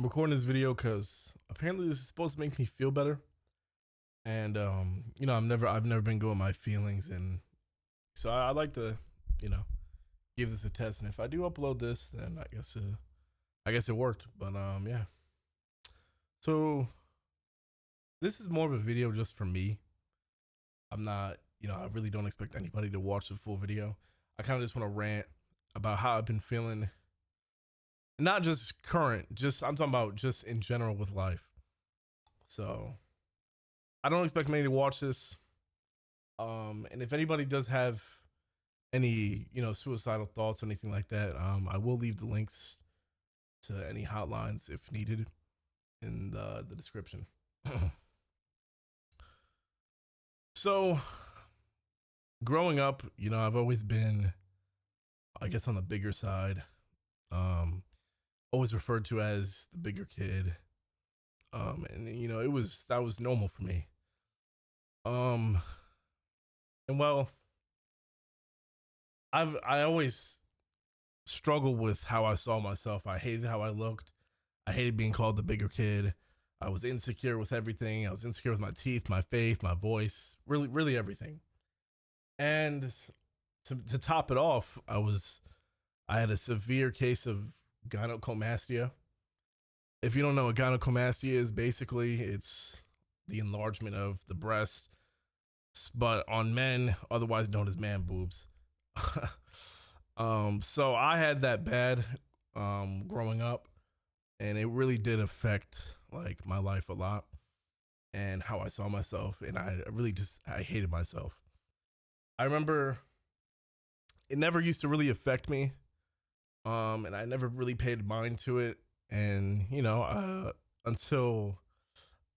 I'm recording this video because apparently this is supposed to make me feel better. And I've never been good with my feelings, and so I like to, you know, give this a test. And if I do upload this, then I guess it worked. But yeah. So this is more of a video just for me. I'm not, I really don't expect anybody to watch the full video. I kind of just want to rant about how I've been feeling, not just current, just I'm talking about just in general with life. So I don't expect many to watch this. And if anybody does have any, suicidal thoughts or anything like that, I will leave the links to any hotlines if needed in the description. So growing up, I've always been, I guess, on the bigger side. Always referred to as the bigger kid. And that was normal for me. Um, and well, I always struggled with how I saw myself. I hated how I looked. I hated being called the bigger kid. I was insecure with everything. I was insecure with my teeth, my face, my voice, really, really everything. And to top it off, I had a severe case of gynecomastia. If you don't know what gynecomastia is, basically it's the enlargement of the breast, but on men, otherwise known as man boobs. So I had that bad growing up, and it really did affect like my life a lot and how I saw myself, and I hated myself. I remember it never used to really affect me, and I never really paid mind to it, and until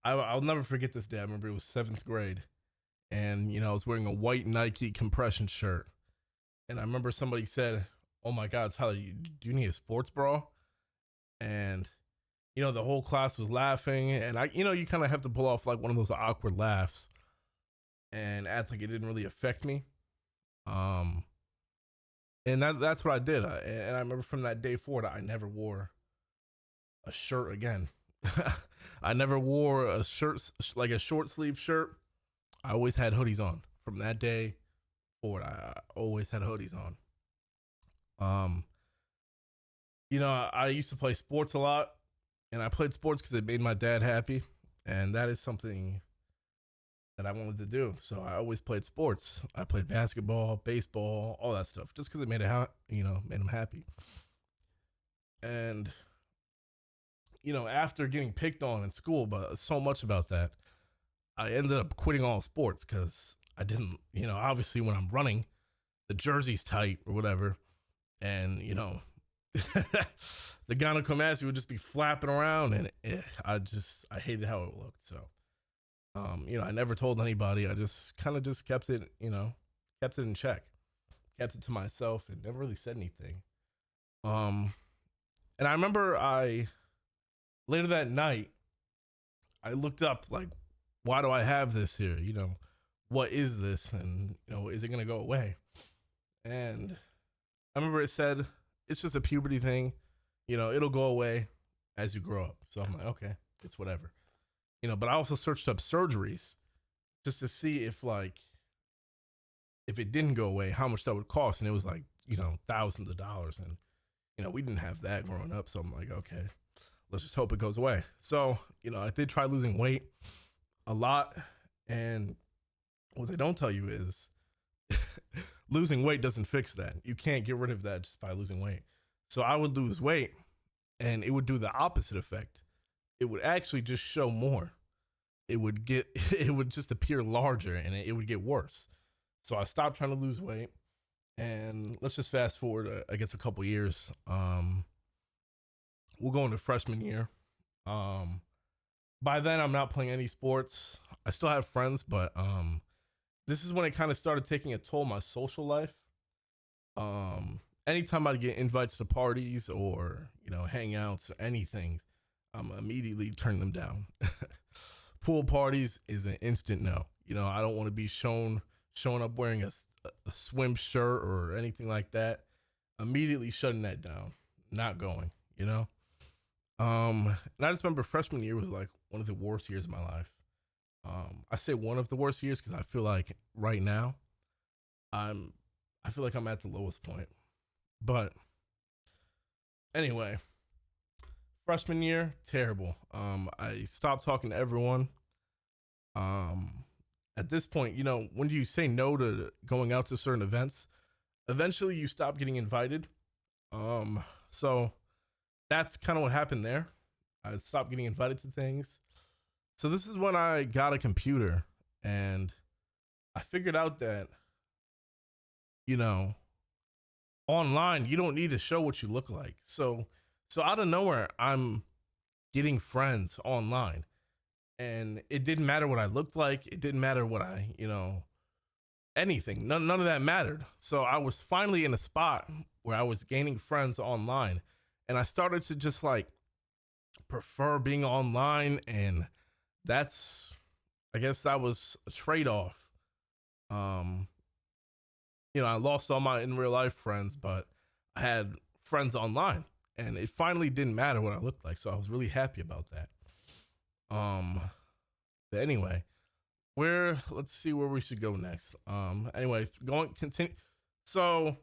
I'll never forget this day. I remember it was 7th grade, and I was wearing a white Nike compression shirt, and I remember somebody said, "Oh my God, Tyler, do you need a sports bra?" And the whole class was laughing, and you kind of have to pull off like one of those awkward laughs and act like it didn't really affect me. Um, and that's what I did. And I remember from that day forward, I never wore a shirt again. I never wore a shirt, like a short sleeve shirt. I always had hoodies on. From that day forward, I always had hoodies on. Um, I used to play sports a lot, and I played sports because it made my dad happy, and that is something that I wanted to do. So I always played sports. I played basketball, baseball, all that stuff, just because it made made him happy. And after getting picked on in school, but so much about that, I ended up quitting all sports because I didn't, obviously when I'm running, the jersey's tight or whatever, and the gynecomastia would just be flapping around, and I hated how it looked. So, I never told anybody. I just kind of just kept it, kept it in check, kept it to myself, and never really said anything. And I remember later that night, I looked up like, why do I have this here? What is this? And, is it going to go away? And I remember it said, it's just a puberty thing. It'll go away as you grow up. So I'm like, okay, it's whatever. But I also searched up surgeries just to see if it didn't go away, how much that would cost. And it was like, thousands of dollars. And, we didn't have that growing up. So I'm like, okay, let's just hope it goes away. So, I did try losing weight a lot. And what they don't tell you is losing weight doesn't fix that. You can't get rid of that just by losing weight. So I would lose weight and it would do the opposite effect. It would actually just show more. It would just appear larger, and it would get worse. So I stopped trying to lose weight, and let's just fast forward, I guess, a couple years. We'll go into freshman year. By then I'm not playing any sports. I still have friends, but this is when it kind of started taking a toll on my social life. Anytime I get invites to parties or, hangouts or anything, I'm immediately turning them down. Pool parties is an instant no. I don't want to be showing up wearing a swim shirt or anything like that. Immediately shutting that down, not going, And I just remember freshman year was like one of the worst years of my life. I say one of the worst years because I feel like right now I'm I feel like I'm at the lowest point. But anyway, freshman year, terrible. I stopped talking to everyone. Um, at this point, when you say no to going out to certain events, eventually you stop getting invited. So that's kind of what happened there. I stopped getting invited to things. So this is when I got a computer and I figured out that, you know, online you don't need to show what you look like. So out of nowhere I'm getting friends online and it didn't matter what I looked like, it didn't matter what anything. None of that mattered. So I was finally in a spot where I was gaining friends online and I started to just like prefer being online, and that's I guess that was a trade-off. Um I lost all my in real life friends, but I had friends online and it finally didn't matter what I looked like. So I was really happy about that. Um but anyway, where let's see where we should go next. Anyway, going continue. So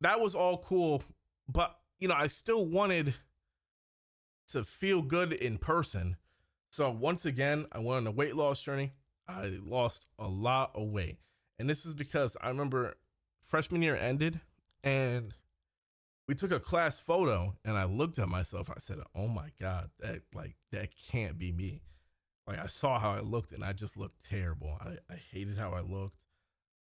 that was all cool, but I still wanted to feel good in person. So once again, I went on a weight loss journey. I lost a lot of weight. And this is because I remember freshman year ended and we took a class photo and I looked at myself. I said, "Oh my God, that can't be me." Like I saw how I looked and I just looked terrible. I hated how I looked.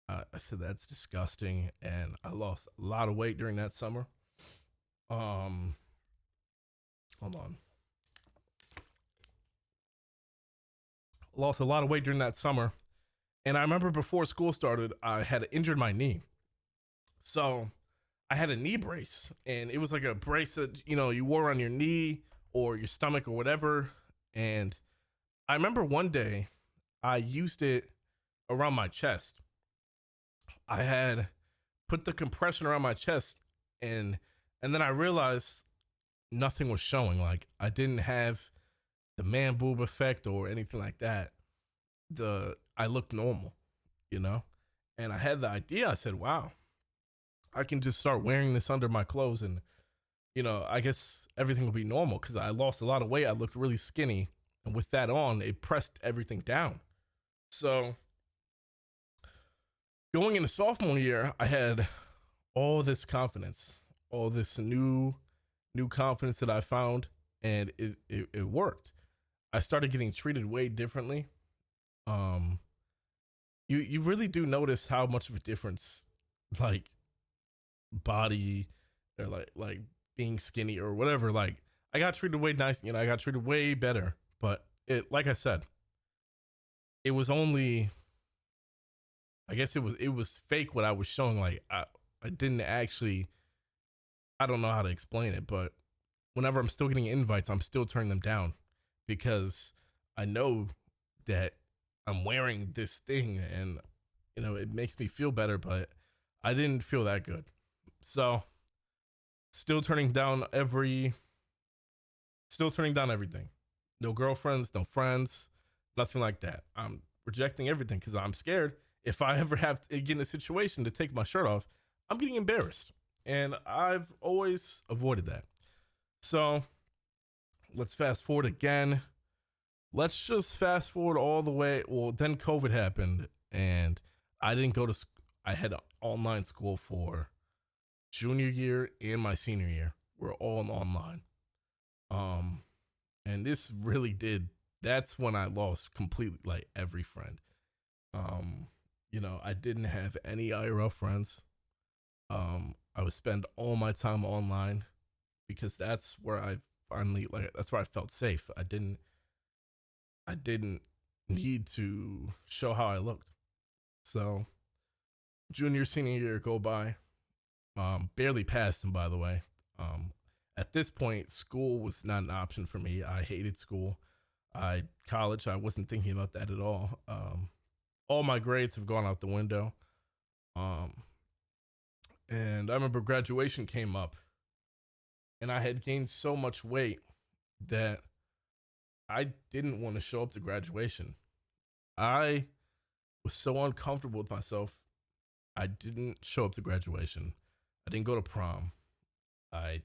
I said, "That's disgusting." And I lost a lot of weight during that summer. Um, Hold on. Lost a lot of weight during that summer. And I remember before school started, I had injured my knee. So I had a knee brace, and it was like a brace that you wore on your knee or your stomach or whatever. And I remember one day I used it around my chest. I had put the compression around my chest, and then I realized nothing was showing. Like I didn't have the man boob effect or anything like that. I looked normal, you know? And I had the idea. I said, "Wow, I can just start wearing this under my clothes and I guess everything will be normal," because I lost a lot of weight. I looked really skinny. And with that on, it pressed everything down. So going into sophomore year, I had all this confidence, all this new confidence that I found, and it worked. I started getting treated way differently. Um, you really do notice how much of a difference, like body or like being skinny or whatever. Like I got treated way nice, I got treated way better. But it, like I said, it was only, I guess it was fake what I was showing. Like I didn't actually, I don't know how to explain it, but whenever I'm still getting invites, I'm still turning them down because I know that I'm wearing this thing and it makes me feel better, but I didn't feel that good. So still turning down still turning down everything. No girlfriends, no friends, nothing like that. I'm rejecting everything because I'm scared if I ever have to get in a situation to take my shirt off, I'm getting embarrassed. And I've always avoided that. So let's fast forward again. Let's just fast forward all the way. Well, then COVID happened and I didn't go to I had online school for junior year and my senior year. We're all online. Um, and this really did. That's when I lost completely like every friend. Um, I didn't have any IRL friends. I would spend all my time online because that's where I finally like that's where I felt safe. I didn't need to show how I looked. So junior senior year go by. Barely passed them, by the way. At this point, school was not an option for me. I hated school. College, I wasn't thinking about that at all. All my grades have gone out the window. Um, and I remember graduation came up, and I had gained so much weight. that I didn't want to show up to graduation. I was so uncomfortable with myself. I didn't show up to graduation. I didn't go to prom. I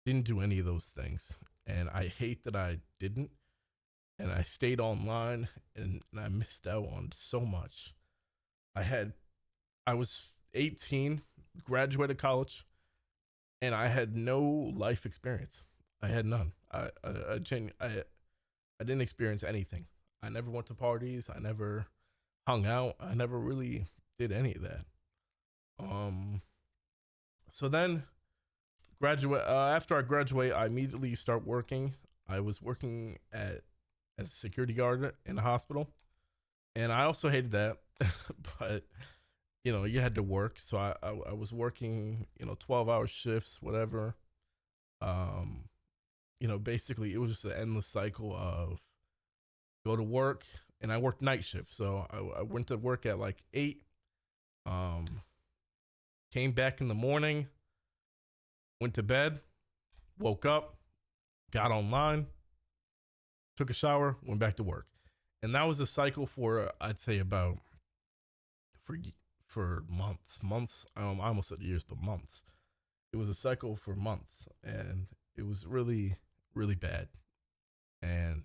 didn't do any of those things. And I hate that I didn't. And I stayed online and I missed out on so much. I had, I was 18, graduated college, and I had no life experience. I had none. I didn't experience anything. I never went to parties. I never hung out. I never really did any of that. Um, so then graduate after I graduate, I immediately start working. I was working at as a security guard in a hospital, and I also hated that. But you had to work, so I was working 12-hour shifts, whatever. Um, basically it was just an endless cycle of go to work, and I worked night shift, so I went to work at like 8. Um, came back in the morning, went to bed, woke up, got online, took a shower, went back to work, and that was a cycle for I'd say about for for months. I almost said years, but months. It was a cycle for months, and it was really really bad. And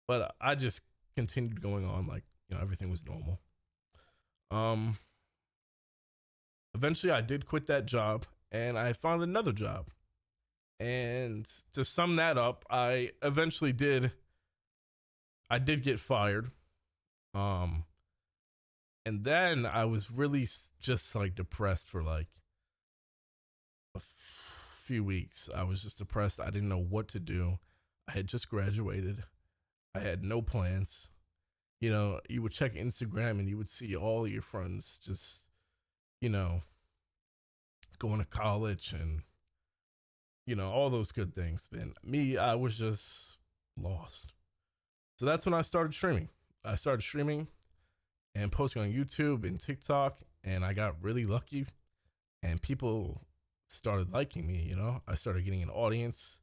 but I just continued going on like everything was normal. Um, Eventually I did quit that job, and I found another job. And to sum that up, I did get fired. Um, and then I was really just like depressed for like few weeks. I was just depressed. I didn't know what to do. I had just graduated. I had no plans. You would check Instagram and you would see all your friends just, you know, going to college and, all those good things. And me, I was just lost. So that's when I started streaming. I started streaming and posting on YouTube and TikTok, and I got really lucky, and people started liking me. I started getting an audience.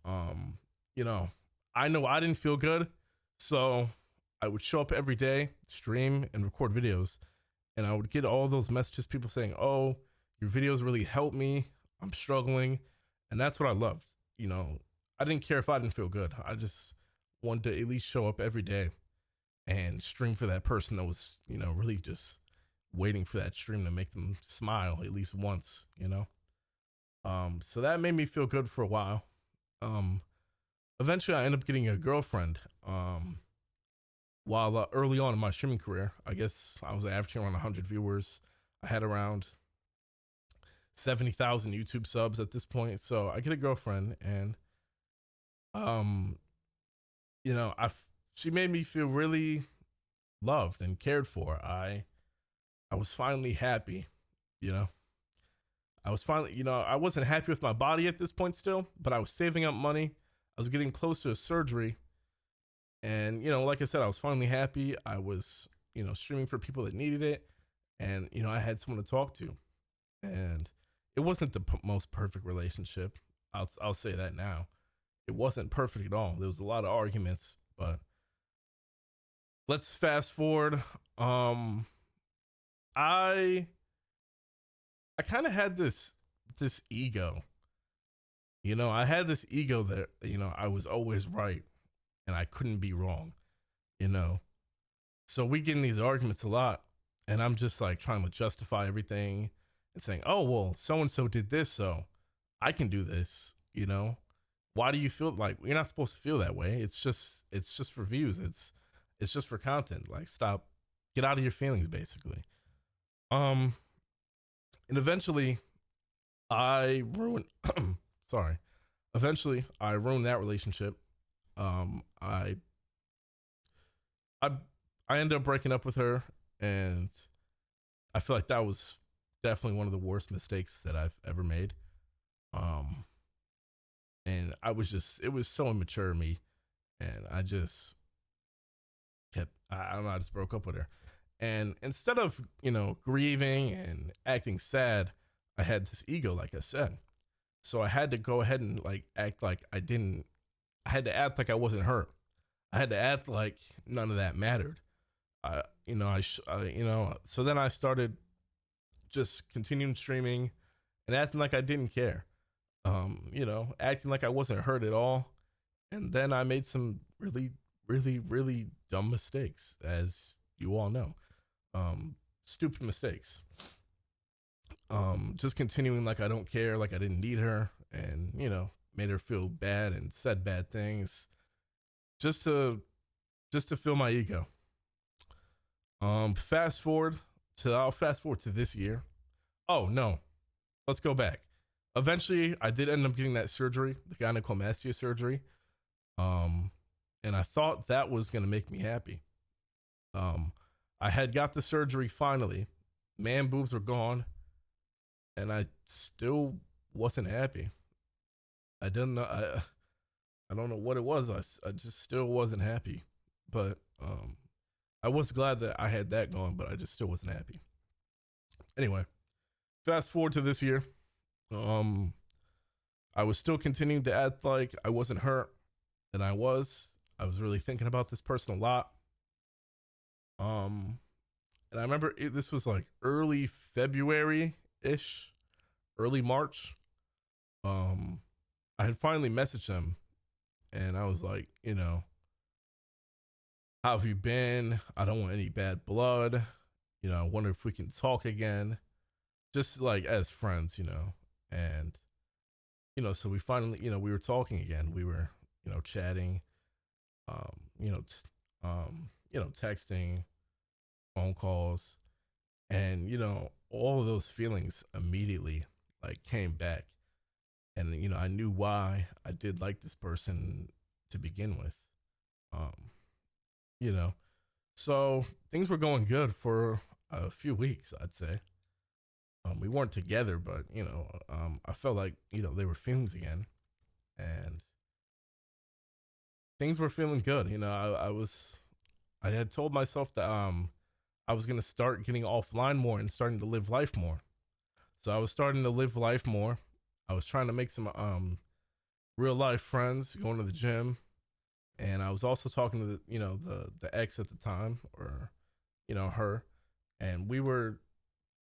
Um, you know, I know I didn't feel good, so I would show up every day, stream and record videos, and I would get all those messages, people saying, "Oh, your videos really helped me. I'm struggling," and that's what I loved. I didn't care if I didn't feel good. I just wanted to at least show up every day and stream for that person that was, really just waiting for that stream to make them smile at least once. So that made me feel good for a while. Um, Eventually I ended up getting a girlfriend. While early on in my streaming career, I guess I was averaging around 100 viewers. I had around 70,000 YouTube subs at this point. So I get a girlfriend, and um, I she made me feel really loved and cared for. I was finally happy. You know, I was finally, I wasn't happy with my body at this point still, but I was saving up money. I was getting close to a surgery, and like I said, I was finally happy. I was, streaming for people that needed it, and I had someone to talk to, and it wasn't the most perfect relationship. I'll say that now. It wasn't perfect at all. There was a lot of arguments, but let's fast forward. Um, I I kind of had this ego. I had this ego that I was always right and I couldn't be wrong. You know, so we get in these arguments a lot, and I'm just like trying to justify everything and saying, "Oh well, so and so did this, so I can do this." Why do you feel like you're not supposed to feel that way? It's just for views. It's just for content. Like, stop, get out of your feelings, basically. Um, and eventually I ruined. Sorry. Eventually I ruined that relationship. Um, I I I ended up breaking up with her, and I feel like that was definitely one of the worst mistakes that I've ever made. Um, and it was so immature of me, and I just I don't know, I just broke up with her. And instead of, grieving and acting sad, I had this ego, like I said. So I had to go ahead and like act like I didn't. I had to act like I wasn't hurt. I had to act like none of that mattered. So then I started just continuing streaming and acting like I didn't care. Acting like I wasn't hurt at all. And then I made some really, really, really dumb mistakes, as you all know. Stupid mistakes. Just continuing like I don't care, like I didn't need her, and made her feel bad and said bad things just to fill my ego. I'll fast forward to this year. Oh no, let's go back. Eventually, I did end up getting that surgery, the gynecomastia surgery. Um, and I thought that was gonna make me happy. I had got the surgery finally. Man boobs were gone, and I still wasn't happy. I didn't know. I don't know what it was. I just still wasn't happy. But I was glad that I had that going, but I just still wasn't happy. Anyway, fast forward to this year. Um, I was still continuing to act like I wasn't hurt, and I was. I was really thinking about this person a lot. And I remember this was like early February ish, early March. Um, I had finally messaged him, and I was like, how have you been? I don't want any bad blood. I wonder if we can talk again, just like as friends, And so we finally, we were talking again. We were, chatting, um, you know, t- texting, phone calls, and all of those feelings immediately like came back, and I knew why I did like this person to begin with. Um, you know, so things were going good for a few weeks, I'd say. We weren't together, but I felt like they were feelings again, and things were feeling good. I had told myself that I was gonna start getting offline more and starting to live life more. So I was starting to live life more. I was trying to make some real life friends, going to the gym, and I was also talking to the ex at the time, or her, and we were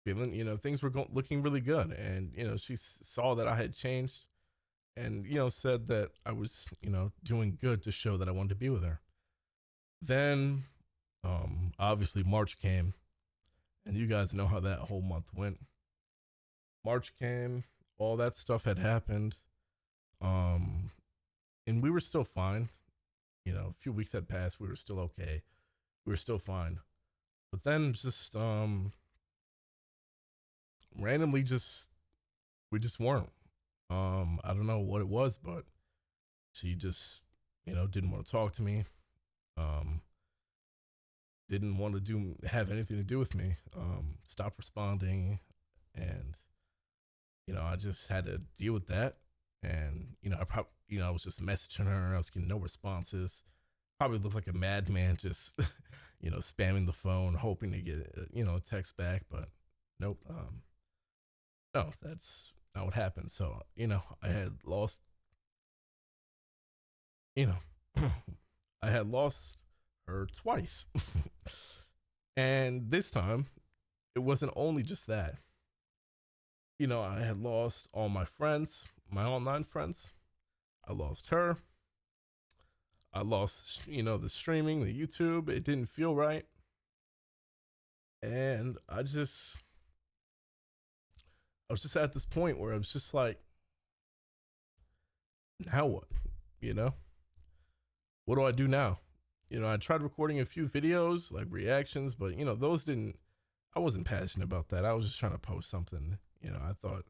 feeling things were looking really good, and she saw that I had changed, and said that I was doing good to show that I wanted to be with her. Then obviously March came, and you guys know how that whole month went. March came, all that stuff had happened, um and we were still fine. A few weeks had passed, we were still okay, we were still fine. But then just randomly, just we just weren't. I don't know what it was, but she just didn't want to talk to me. um didn't want to have anything to do with me. Stopped responding, and I just had to deal with that. And I probably I was just messaging her, I was getting no responses. Probably looked like a madman, just spamming the phone, hoping to get a text back. But nope. No, that's not what happened. So I had lost you know I had lost her twice. And this time it wasn't only just that. I had lost all my friends, my online friends. I lost her. I lost, the streaming, the YouTube. It didn't feel right. And I was just at this point where I was just like, now what? You know? What do I do now? I tried recording a few videos, like reactions, but, those didn't, I wasn't passionate about that. I was just trying to post something. I thought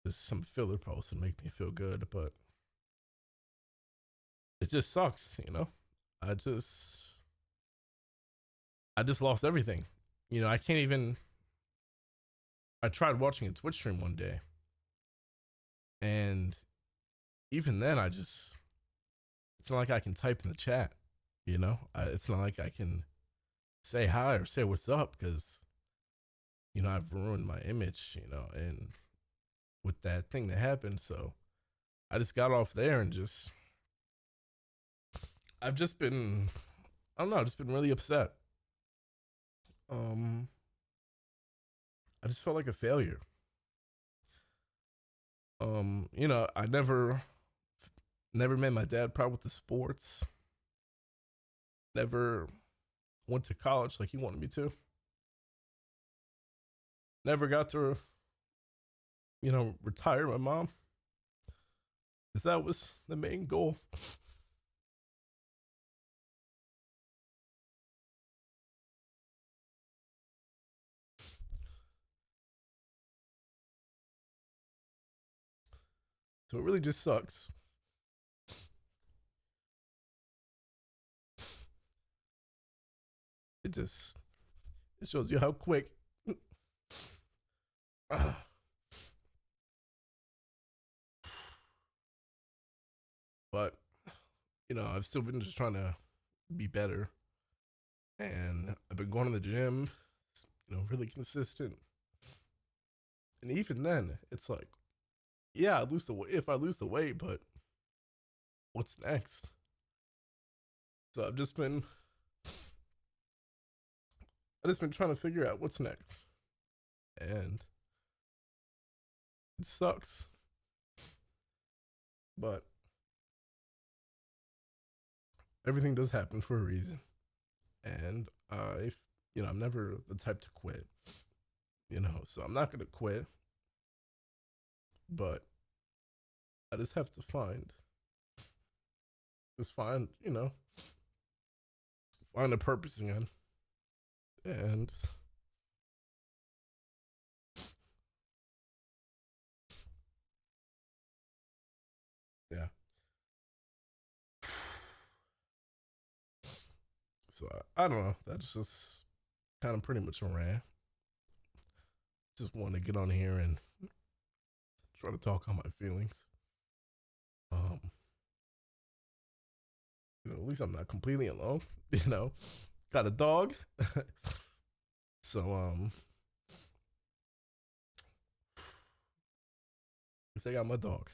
just some filler post would make me feel good, but it just sucks. I just, I just lost everything. I can't even, I tried watching a Twitch stream one day, and even then, it's not like I can type in the chat, it's not like I can say hi or say what's up, because, I've ruined my image, and with that thing that happened. So I just got off there and just I've just been I don't know, I've just been really upset. Um I just felt like a failure. I never met my dad probably with the sports. Never went to college like he wanted me to. Never got to, retire my mom. Because that was the main goal. So it really just sucks. It just it shows you how quick but I've still been just trying to be better, and I've been going to the gym, really consistent. And even then, it's like, yeah, I lose the weight if I lose the weight, but what's next? So I just been trying to figure out what's next, and it sucks, but everything does happen for a reason, and I'm never the type to quit, so I'm not gonna quit, but I just have to find, find a purpose again, and yeah. So I don't know. That's just kind of pretty much a rant. Just want to get on here and try to talk on my feelings. Um, at least I'm not completely alone. Got a dog. So at least I got my dog.